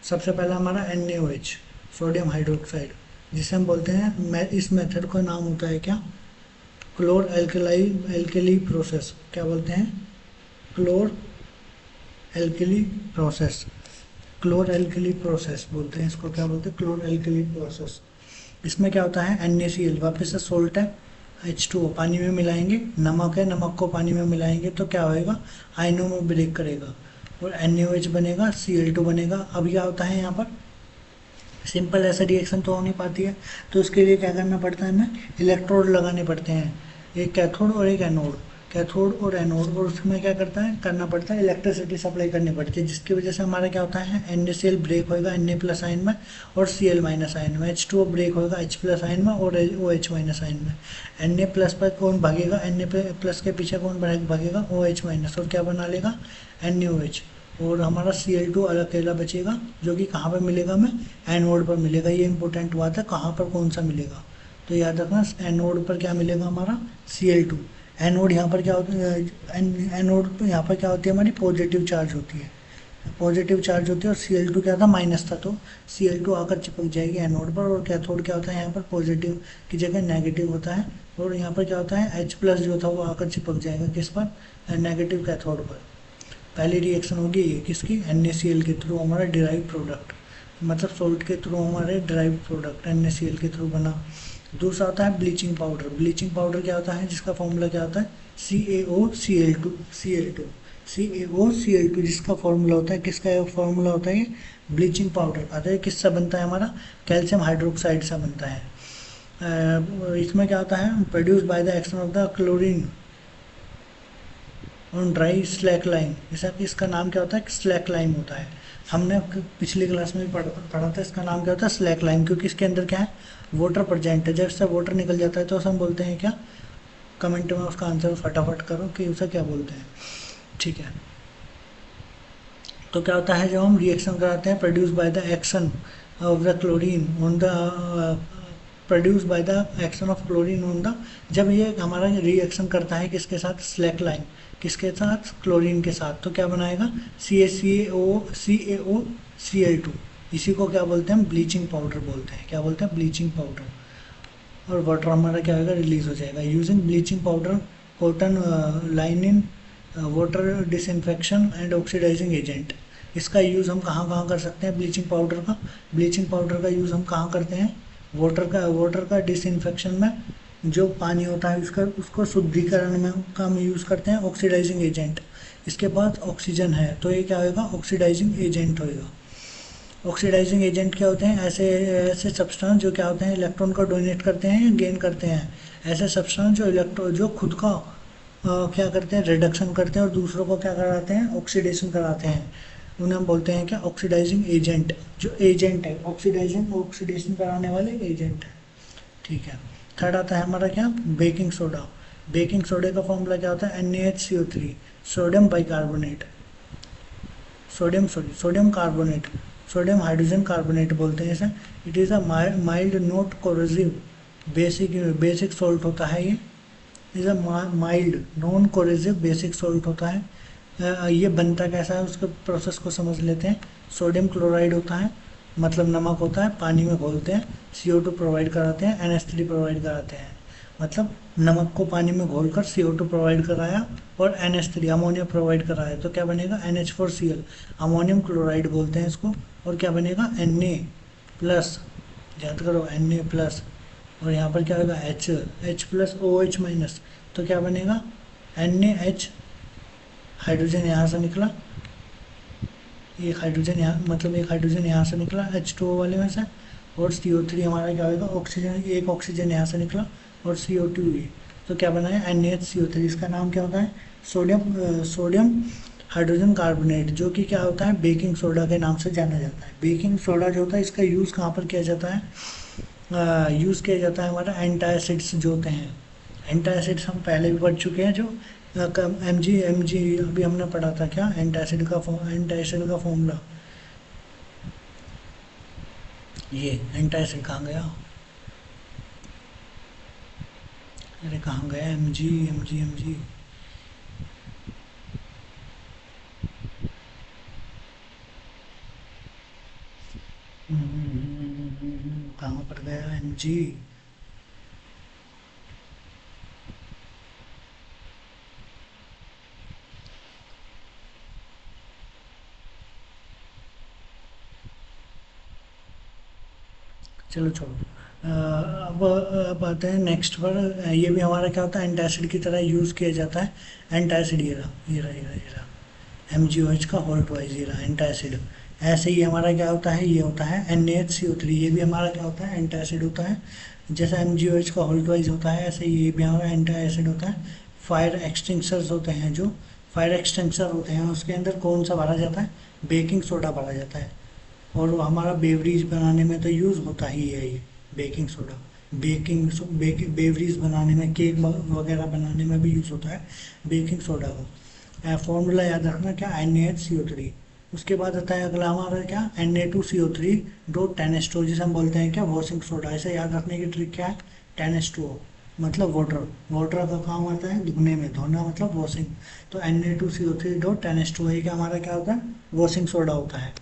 सबसे पहला हमारा NaOH, सोडियम हाइड्रोक्साइड, जिसे हम बोलते हैं, इस मेथड का नाम होता है क्या, क्लोर एल्कली प्रोसेस। क्या बोलते हैं, क्लोर एल्कली प्रोसेस, क्लोर एल्कली प्रोसेस बोलते हैं इसको। क्या बोलते हैं, क्लोर एल्कली प्रोसेस। इसमें क्या होता है, NaCl वापस से सोल्ट है, H2O पानी में मिलाएंगे, नमक है, नमक को पानी में मिलाएंगे तो क्या होएगा, आयनों में ब्रेक करेगा और NaOH बनेगा, Cl2 बनेगा। अब क्या होता है यहाँ पर, सिंपल ऐसा रिएक्शन तो हो नहीं पाती है, तो उसके लिए क्या करना पड़ता है, हमें इलेक्ट्रोड लगाने पड़ते हैं, एक कैथोड और एक एनोड, कैथोड और एनोड, और उसमें क्या करना पड़ता है, इलेक्ट्रिसिटी सप्लाई करनी पड़ती है, जिसकी वजह से हमारा क्या होता है, NaCl ब्रेक होएगा Na+ आयन में और Cl- आयन में, H2O ब्रेक होएगा H+ आयन में और OH- आयन में। Na+ पर कौन भागेगा, Na+ के पीछे कौन भागेगा, OH- और क्या बना लेगा, NaOH, और हमारा Cl2 अकेला बचेगा, जो कि कहाँ पर मिलेगा, हमें एनोड पर मिलेगा। ये इंपॉर्टेंट बात है, कहाँ पर कौन सा मिलेगा, तो याद रखना एनोड पर क्या मिलेगा हमारा, Cl2। एनोड यहाँ पर क्या होता है, एनोड पर यहाँ पर क्या होती है, हमारी पॉजिटिव चार्ज होती है, पॉजिटिव चार्ज होती है, और Cl2 क्या था, माइनस था, तो Cl2 आकर चिपक जाएगी एनोड पर, और कैथोड क्या होता है, यहाँ पर पॉजिटिव की जगह नेगेटिव होता है, और यहाँ पर क्या होता है, H+ जो था वो आकर चिपक जाएगा किस पर, नेगेटिव कैथोड पर। पहली रिएक्शन होगी ये किसकी, NaCl के थ्रू हमारा डिराइव प्रोडक्ट, मतलब सोल्ट के थ्रू हमारे डिराइव प्रोडक्ट NaCl के थ्रू बना। दूसरा होता है ब्लीचिंग पाउडर। ब्लीचिंग पाउडर क्या होता है, जिसका फॉर्मूला क्या होता है, CaOCl2, CaOCl2 जिसका फॉर्मूला होता है, किसका फॉर्मूला होता है ये, ब्लीचिंग पाउडर का। तो ये किससे बनता है हमारा, कैल्शियम हाइड्रोक्साइड से बनता है। इसमें क्या होता है, produce by the action of the chlorine on dry slack line. जैसा कि इसका नाम क्या होता है, स्लैक लाइन होता है, हमने पिछली क्लास में भी पढ़ा था, इसका नाम क्या होता है, स्लैक लाइन, क्योंकि इसके अंदर क्या है, वाटर प्रेजेंट है। जब इससे वाटर निकल जाता है तो उसे हम बोलते हैं क्या, कमेंट में उसका आंसर फटाफट करो कि उसे क्या बोलते हैं। ठीक है, तो क्या होता है, जब हम रिएक्शन कराते हैं, produce by the action of the chlorine on the, produce by the action of chlorine on the, जब ये हमारा रिएक्शन करता है किसके साथ, स्लैक लाइन, किसके साथ, क्लोरीन के साथ, तो क्या बनाएगा, CaOCl2। इसी को क्या बोलते हैं, ब्लीचिंग पाउडर बोलते हैं। क्या बोलते हैं, ब्लीचिंग पाउडर। और वाटर हमारा क्या होगा, रिलीज हो जाएगा। Using bleaching powder cotton linen water disinfection and oxidizing agent. इसका यूज़ हम कहाँ कहाँ कर सकते हैं, ब्लीचिंग पाउडर का, ब्लीचिंग पाउडर का यूज़ हम कहाँ करते हैं, वाटर का डिसइंफेक्शन में, जो पानी होता है उसका, उसको शुद्धिकरण में का हम यूज़ करते हैं, ऑक्सीडाइजिंग एजेंट। इसके बाद ऑक्सीजन है तो ये क्या होगा, ऑक्सीडाइजिंग एजेंट होएगा। ऑक्सीडाइजिंग एजेंट क्या होते हैं, ऐसे ऐसे सब्सटेंस जो क्या होते हैं, इलेक्ट्रॉन को डोनेट करते हैं या गेन करते हैं। ऐसे सब्सटेंस जो खुद का क्या करते हैं, रिडक्शन करते हैं और दूसरों को क्या कराते हैं, ऑक्सीडेशन कराते हैं, उन्हें हम बोलते हैं क्या, ऑक्सीडाइजिंग एजेंट। जो एजेंट है, ऑक्सीडेशन कराने वाले एजेंट है। ठीक है। थर्ड आता है हमारा क्या, बेकिंग सोडा। बेकिंग सोडे का फॉर्मूला क्या होता है, NaHCO3, sodium bicarbonate, sodium carbonate, sodium hydrogen carbonate बोलते हैं इसे। It is a mild not corrosive basic salt होता है ये। Is a mild non corrosive basic salt होता है। ये बनता कैसा है, उसके प्रोसेस को समझ लेते हैं। सोडियम क्लोराइड होता है, मतलब नमक होता है, पानी में घोलते हैं, CO2 प्रोवाइड कराते हैं, NH3 प्रोवाइड कराते हैं। मतलब नमक को पानी में घोलकर CO2 प्रोवाइड कराया और NH3 अमोनिया प्रोवाइड कराया, तो क्या बनेगा, NH4Cl, अमोनियम क्लोराइड बोलते हैं इसको। और क्या बनेगा, Na+, याद करो Na+, और यहाँ पर क्या होगा, H+, OH-, तो क्या बनेगा, NaH हाइड्रोजन यहाँ से निकला, एक हाइड्रोजन यहाँ, मतलब एक हाइड्रोजन यहाँ से निकला H2O वाले में से, और CO3 हमारा क्या होगा, ऑक्सीजन, एक ऑक्सीजन यहाँ से निकला और CO2 भी। तो क्या बना है NaHCO3। इसका नाम क्या होता है, सोडियम हाइड्रोजन कार्बोनेट, जो कि क्या होता है बेकिंग सोडा के नाम से जाना जाता है। बेकिंग सोडा जो होता है इसका यूज़ कहाँ पर किया जाता है, यूज़ किया जाता है हमारा एंटासिड्स जो होते हैं। एंटासिड्स हम पहले भी पढ़ चुके हैं, जो एम जी अभी हमने पढ़ा था क्या, एंटासिड का फॉर्मूला, ये एंटासिड कहाँ गया, अरे कहाँ गया, एम जी कहाँ पर गया एम जी। चलो छोड़ो। अब आते हैं नेक्स्ट पर। ये भी हमारा क्या होता है एंटासिड की तरह यूज़ किया जाता है। एंटासिड ये रहा, ये रहा, ये रहा, ये रहा, MgOH का होल्ट वाइज ये रहा एंटासिड। ऐसे ही हमारा क्या होता है, ये होता है NaHCO3, ये भी हमारा क्या होता है एंटासिड होता है। जैसे MgOH का होल्ट वाइज होता है, ऐसे ये भी हमारा एंटासिड होता है। फायर एक्सटिंक्शर्स होते हैं, जो फायर एक्सटिंक्शर होते हैं उसके अंदर कौन सा भरा जाता है, बेकिंग सोडा भरा जाता है। और वो हमारा बेवरेज बनाने में तो यूज़ होता ही है ये बेकिंग सोडा। बेवरेज बनाने में, केक वगैरह बनाने में भी यूज़ होता है बेकिंग सोडा का। फॉर्मूला याद रखना क्या, NaHCO3। उसके बाद आता है अगला हमारा क्या, Na2CO3 डॉट 10H2O, जिसे हम बोलते हैं क्या वॉशिंग सोडा। इसे याद रखने की ट्रिक क्या है, 10H2O मतलब वाटर, वाटर का काम आता है धोने में, धोना मतलब वॉशिंग। तो Na2CO3 डॉट 10H2O ये क्या हमारा क्या होता है, वॉशिंग सोडा होता है।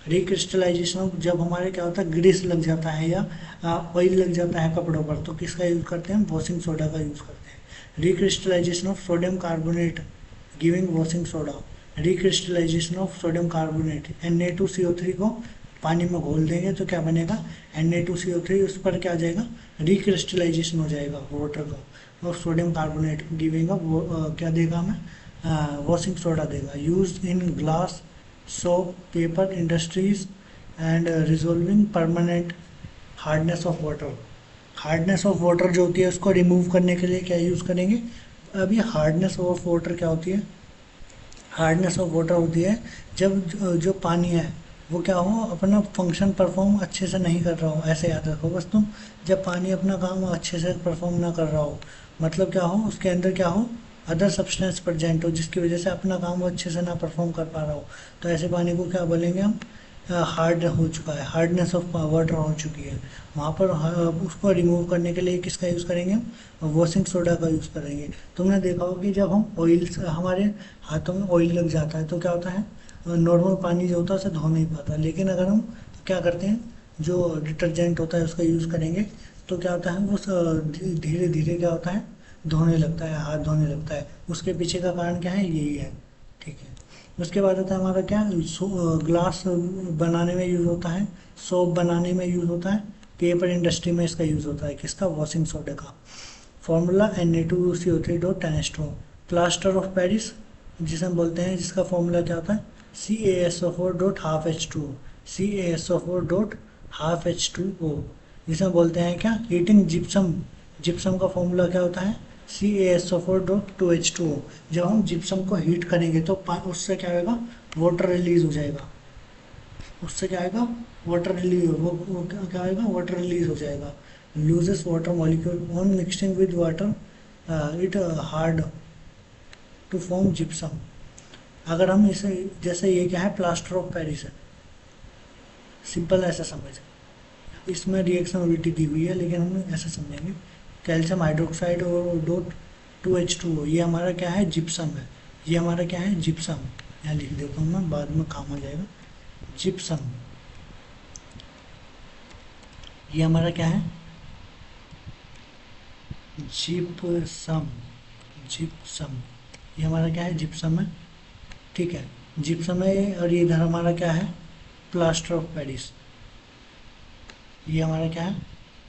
रिक्रिस्टलाइजेशन, जब हमारे क्या होता है ग्रीस लग जाता है या ऑयल लग जाता है कपड़ों पर, तो किसका यूज़ करते हैं, वॉशिंग सोडा का यूज़ करते हैं। Recrystallisation of sodium carbonate giving washing soda. Recrystallisation of sodium carbonate, Na2CO3 को पानी में घोल देंगे तो क्या बनेगा, Na2CO3, उस पर क्या आ जाएगा, रिक्रिस्टलाइजेशन हो जाएगा वाटर का, और सोडियम कार्बोनेट गिविंग क्या देगा हमें, वॉशिंग सोडा देगा। Use in glass, soap, paper industries and resolving permanent hardness of water। Hardness of water जो होती है उसको रिमूव करने के लिए क्या यूज़ करेंगे। अब ये हार्डनेस ऑफ वाटर क्या होती है, हार्डनेस ऑफ वाटर होती है जब जो पानी है वो क्या हो, अपना फंक्शन परफॉर्म अच्छे से नहीं कर रहा हो। ऐसे याद रखो बस तुम, जब पानी अपना काम अच्छे से परफॉर्म ना कर रहा हो, मतलब क्या हो, उसके अंदर क्या हो, अदर सब्सटेंस प्रेजेंट हो, जिसकी वजह से अपना काम वो अच्छे से ना परफॉर्म कर पा रहा हो, तो ऐसे पानी को क्या बोलेंगे हम, हार्ड हो चुका है, हार्डनेस ऑफ वाटर हो चुकी है। वहाँ पर उसको रिमूव करने के लिए किसका यूज़ करेंगे हम, वॉशिंग सोडा का यूज़ करेंगे। तुमने देखा होगा कि जब हम ऑयल, हमारे हाथों में ऑयल लग जाता है तो क्या होता है, नॉर्मल पानी जो होता है उसे धो नहीं पाता, लेकिन अगर हम क्या करते हैं, जो डिटर्जेंट होता है उसका यूज़ करेंगे तो क्या होता है, वो धीरे धीरे क्या होता है, धोने लगता है, हाथ धोने लगता है। उसके पीछे का कारण क्या है, यही है, ठीक है। उसके बाद आता है हमारा क्या, ग्लास बनाने में यूज़ होता है, सोप बनाने में यूज़ होता है, पेपर इंडस्ट्री में इसका यूज़ होता है, किसका, वॉशिंग सोडा का। Formula Na2CO3 dot 10H2O। Plaster of Paris जिसे हम बोलते हैं, जिसका फॉर्मूला क्या होता है, CaSO4 dot half H2O, CaSO4 dot half H2O, जिसे हम बोलते हैं क्या, हीटिंग जिप्सम। जिप्सम का फॉर्मूला क्या होता है, CaSO4 डॉट 2H2O। जब हम जिप्सम को हीट करेंगे तो उससे क्या होगा, वाटर रिलीज हो जाएगा, उससे क्या आएगा, वाटर रिलीज, वो क्या आएगा, वाटर रिलीज हो जाएगा। Loses water molecule on mixing with water it hard to form gypsum. अगर हम इसे, जैसे ये क्या है, प्लास्टर ऑफ पेरिस है, सिंपल ऐसा समझ, इसमें रिएक्शन उल्टी दी हुई है लेकिन हम ऐसे समझेंगे। कैल्शियम हाइड्रोक्साइड और डॉट 2H2O, ये हमारा क्या है, जिप्सम है। ये हमारा क्या है, जिप्सम। यहाँ लिख देता हूँ मैं, बाद में काम आ जाएगा। जिप्सम, ये हमारा क्या है, जिप्सम। जिप्सम, ये हमारा क्या है, जिप्सम है, ठीक है, जिप्सम है। और ये इधर हमारा क्या है, प्लास्टर ऑफ पेरिस। ये हमारा क्या है,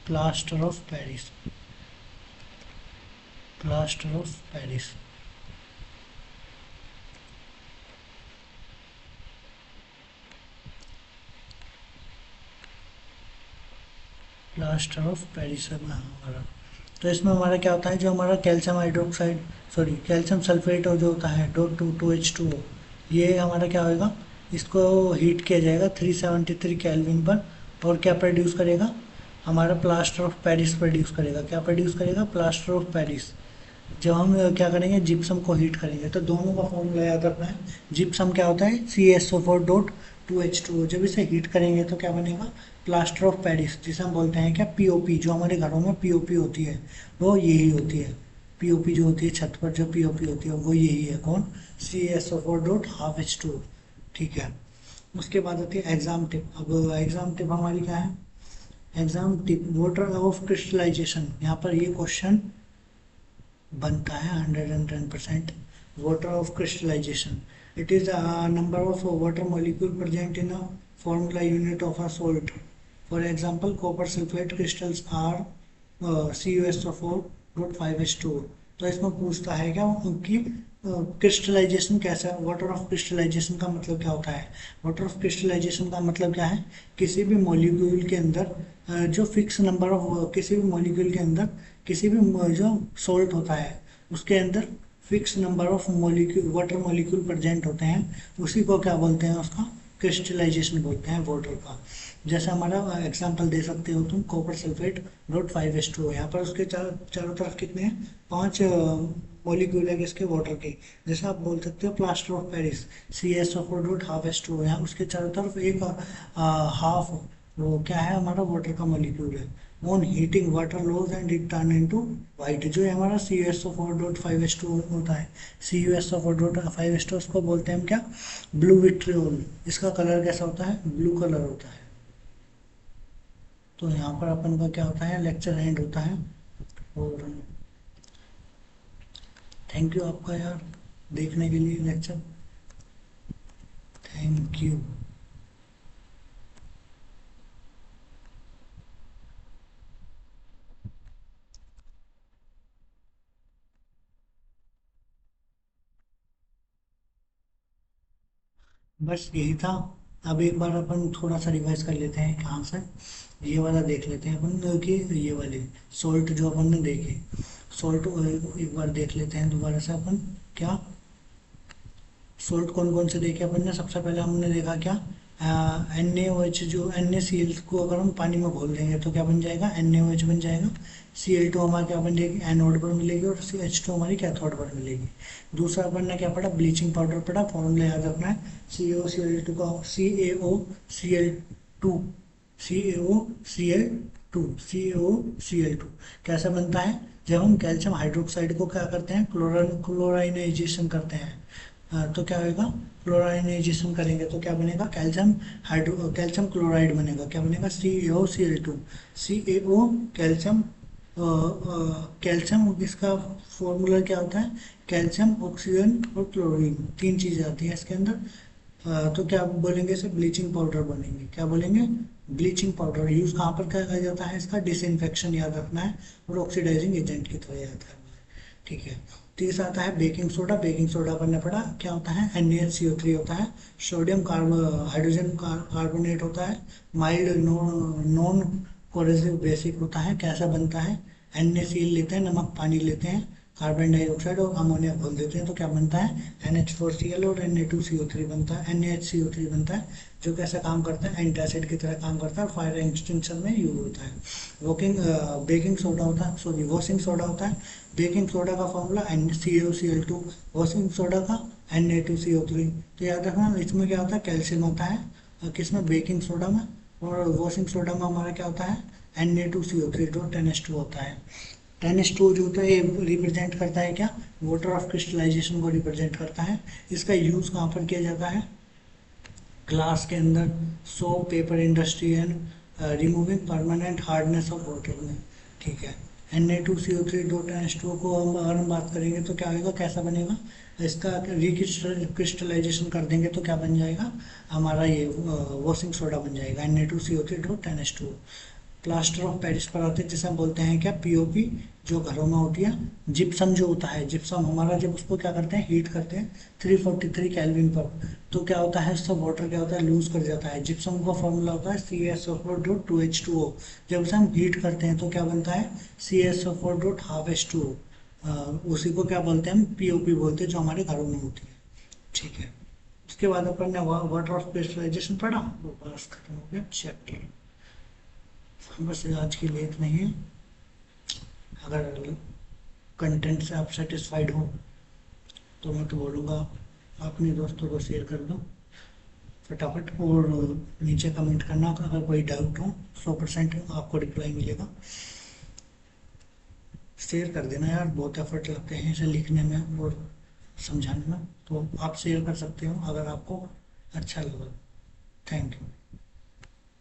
plaster of Paris, plaster of Paris. Plaster of Paris है हमारा। तो इसमें हमारा क्या होता है, जो हमारा calcium hydroxide, sorry calcium sulphate और जो होता है डो 2 H2O, ये हमारा क्या होएगा, इसको हीट किया जाएगा 373 केल्विन पर, और क्या प्रोड्यूस करेगा, हमारा प्लास्टर ऑफ पेरिस प्रोड्यूस करेगा। क्या प्रोड्यूस करेगा, प्लास्टर ऑफ पेरिस। जब हम क्या करेंगे, जिप्सम को हीट करेंगे, तो दोनों का फॉर्मूला याद रखना है। जिप्सम क्या होता है, CaSO4.2H2O। जब इसे हीट करेंगे तो क्या बनेगा, प्लास्टर ऑफ पेरिस, जिसे हम बोलते हैं क्या, पीओपी। जो हमारे घरों में पीओपी होती है वो यही होती है। पीओपी जो होती है छत पर जो पीओपी होती है वो यही है, कौन, CaSO4.12H2O। ठीक है। उसके बाद आती है एग्जाम टिप। अब एग्जाम टिप हमारी क्या है, exam tip water of crystallization. यहाँ पर ये क्वेश्चन बनता है 110%। Water of crystallization, it is number of water molecule present in a formula unit of a salt. For example copper sulphate crystals are CuSO4.5H2O। तो इसमें पूछता है क्या कि क्रिस्टलाइजेशन कैसा है, वाटर ऑफ क्रिस्टलाइजेशन का मतलब क्या होता है। वाटर ऑफ क्रिस्टलाइजेशन का मतलब क्या है, किसी भी मॉलिक्यूल के अंदर जो फिक्स नंबर ऑफ, किसी भी मॉलिक्यूल के अंदर, किसी भी जो सॉल्ट होता है उसके अंदर fix number of molecule, water molecule present होते हैं, उसी को क्या बोलते हैं, उसका क्रिस्टलाइजेशन बोलते हैं वाटर का। जैसे हमारा एग्जांपल दे सकते हो तुम, कॉपर सल्फेट डॉट 5H2O। यहाँ पर उसके चारों तरफ कितने हैं, 5 मॉलिक्यूल है किसके, वाटर के। जैसे आप बोल सकते हो प्लास्टर ऑफ पेरिस, CaSO4.12H2O। यहाँ उसके चारों तरफ एक हाफ, वो क्या है, हमारा वाटर का मॉलिक्यूल है। On heating water lose and it turn into white. जो हमारा CuSO4.5H2O होता है, CuSO4.5H2O, उसको बोलते हैं हम क्या, ब्लू विट्रियोल। इसका कलर कैसा होता है, ब्लू कलर होता है। तो यहाँ पर अपन का क्या होता है, लेक्चर एंड होता है। और थैंक यू आपका यार, देखने के लिए लेक्चर, थैंक यू। बस यही था। अब एक बार अपन थोड़ा सा रिवाइज कर लेते हैं, कहाँ से, ये वाला देख लेते हैं अपन कि ये वाले सोल्ट जो अपन ने देखे, सोल्ट एक बार देख लेते हैं दोबारा से अपन। क्या सोल्ट कौन कौन से देखे अपन ने, सबसे पहले हमने देखा क्या, NaOH, जो NaCl को अगर हम पानी में घोल देंगे तो क्या बन जाएगा, NaOH बन जाएगा। Cl2 हमारा क्या बन जाएगी, एनोड पर मिलेगी, और H2 हमारी कैथोड पर मिलेगी। दूसरा अपन ने क्या पढ़ा, ब्लीचिंग पाउडर पढ़ा, फॉर्मूला याद रखना है, CaOCl2 का, CaOCl2, CaOCl2, CaOCl2 कैसा बनता है, जब हम कैल्शियम हाइड्रोक्साइड को क्या करते हैं, क्लोराइनाइजेशन करते हैं। तो क्या होगा, क्लोराइनाइजेशन करेंगे तो क्या बनेगा, कैल्शियम क्लोराइड बनेगा। क्या बनेगा, CaOCl2, CaO, कैल्शियम, कैल्शियम, इसका फॉर्मूला क्या होता है, कैल्शियम, ऑक्सीजन और क्लोरीन, तीन चीज़ें आती है इसके अंदर। तो क्या बोलेंगे, इसे ब्लीचिंग पाउडर बनेंगे। क्या बोलेंगे, ब्लीचिंग पाउडर। यूज कहाँ पर किया जाता है इसका, डिसइंफेक्शन याद रखना है, और ऑक्सीडाइजिंग एजेंट की तरह याद करना है। ठीक है। तीसरा आता है बेकिंग सोडा। बेकिंग सोडा अपन ने पढ़ा क्या होता है, NaCO3 होता है। सोडियम हाइड्रोजन कार्बोनेट होता है। माइल्ड नॉन कोरेसिव बेसिक होता है। कैसा बनता है, NaCl लेते हैं, नमक पानी लेते हैं, कार्बन डाइऑक्साइड और अमोनिया घोल देते हैं तो क्या बनता है, NH4Cl और Na2CO3 बनता है, NaHCO3 बनता है। जो कैसा काम करता है, एंटासिड की तरह काम करता है, फायर एक्सटिंक्शन में यूज होता है। बेकिंग सोडा होता है, सॉरी वॉशिंग सोडा होता है। बेकिंग सोडा का फॉर्मूला CaCl2, वॉशिंग सोडा का Na2CO3। तो याद रखना, इसमें क्या होता है, कैल्शियम होता है किसमें, बेकिंग सोडा में। और वॉशिंग सोडा में हमारा क्या होता है, Na2CO3 जो 10H2 होता है। 10H2 जो होता है ये रिप्रेजेंट करता है क्या, वाटर ऑफ क्रिस्टलाइजेशन को रिप्रेजेंट करता है। इसका यूज कहाँ पर किया जाता है, ग्लास के अंदर, soap, paper industry and removing permanent hardness of water में। ठीक है। Na2CO3 दो NH2 को अगर हम बात करेंगे तो क्या होगा, कैसा बनेगा, इसका रिक्रिस्टलाइजेशन कर देंगे तो क्या बन जाएगा, हमारा ये वॉशिंग सोडा बन जाएगा, Na2CO3 NH2। Plaster of Paris पर आते हैं, जिसे हम बोलते हैं क्या, पीओपी, जो घरों में होती है। जिप्सम जो होता है, जिप्सम हमारा जब उसको क्या करते हैं, हीट करते हैं 343 केल्विन पर, तो क्या होता है, उससे वाटर क्या होता है, लूज कर जाता है। जिप्सम का फॉर्मूला होता है CaSO4.2H2O। जब उसे हम हीट करते हैं तो क्या बनता है, CaSO4.12H2O। उसी को क्या बोलते हैं, हम पीओपी बोलते हैं, जो हमारे घरों में होती है। ठीक है। उसके बाद अपन ने वाटर ऑफ पेस्चराइजेशन पढ़ा, वो बस खत्म हो गया चैप्टर। बस आज के लिए इतना ही है। अगर कंटेंट से आप सेटिस्फाइड हो तो मैं तो बोलूँगा अपने दोस्तों को शेयर कर दो फटाफट, और नीचे कमेंट करना अगर कोई डाउट हो, 100% आपको रिप्लाई मिलेगा। शेयर कर देना यार, बहुत एफर्ट लगते हैं इसे लिखने में और समझाने में, तो आप शेयर कर सकते हो अगर आपको अच्छा लगा। Thank you.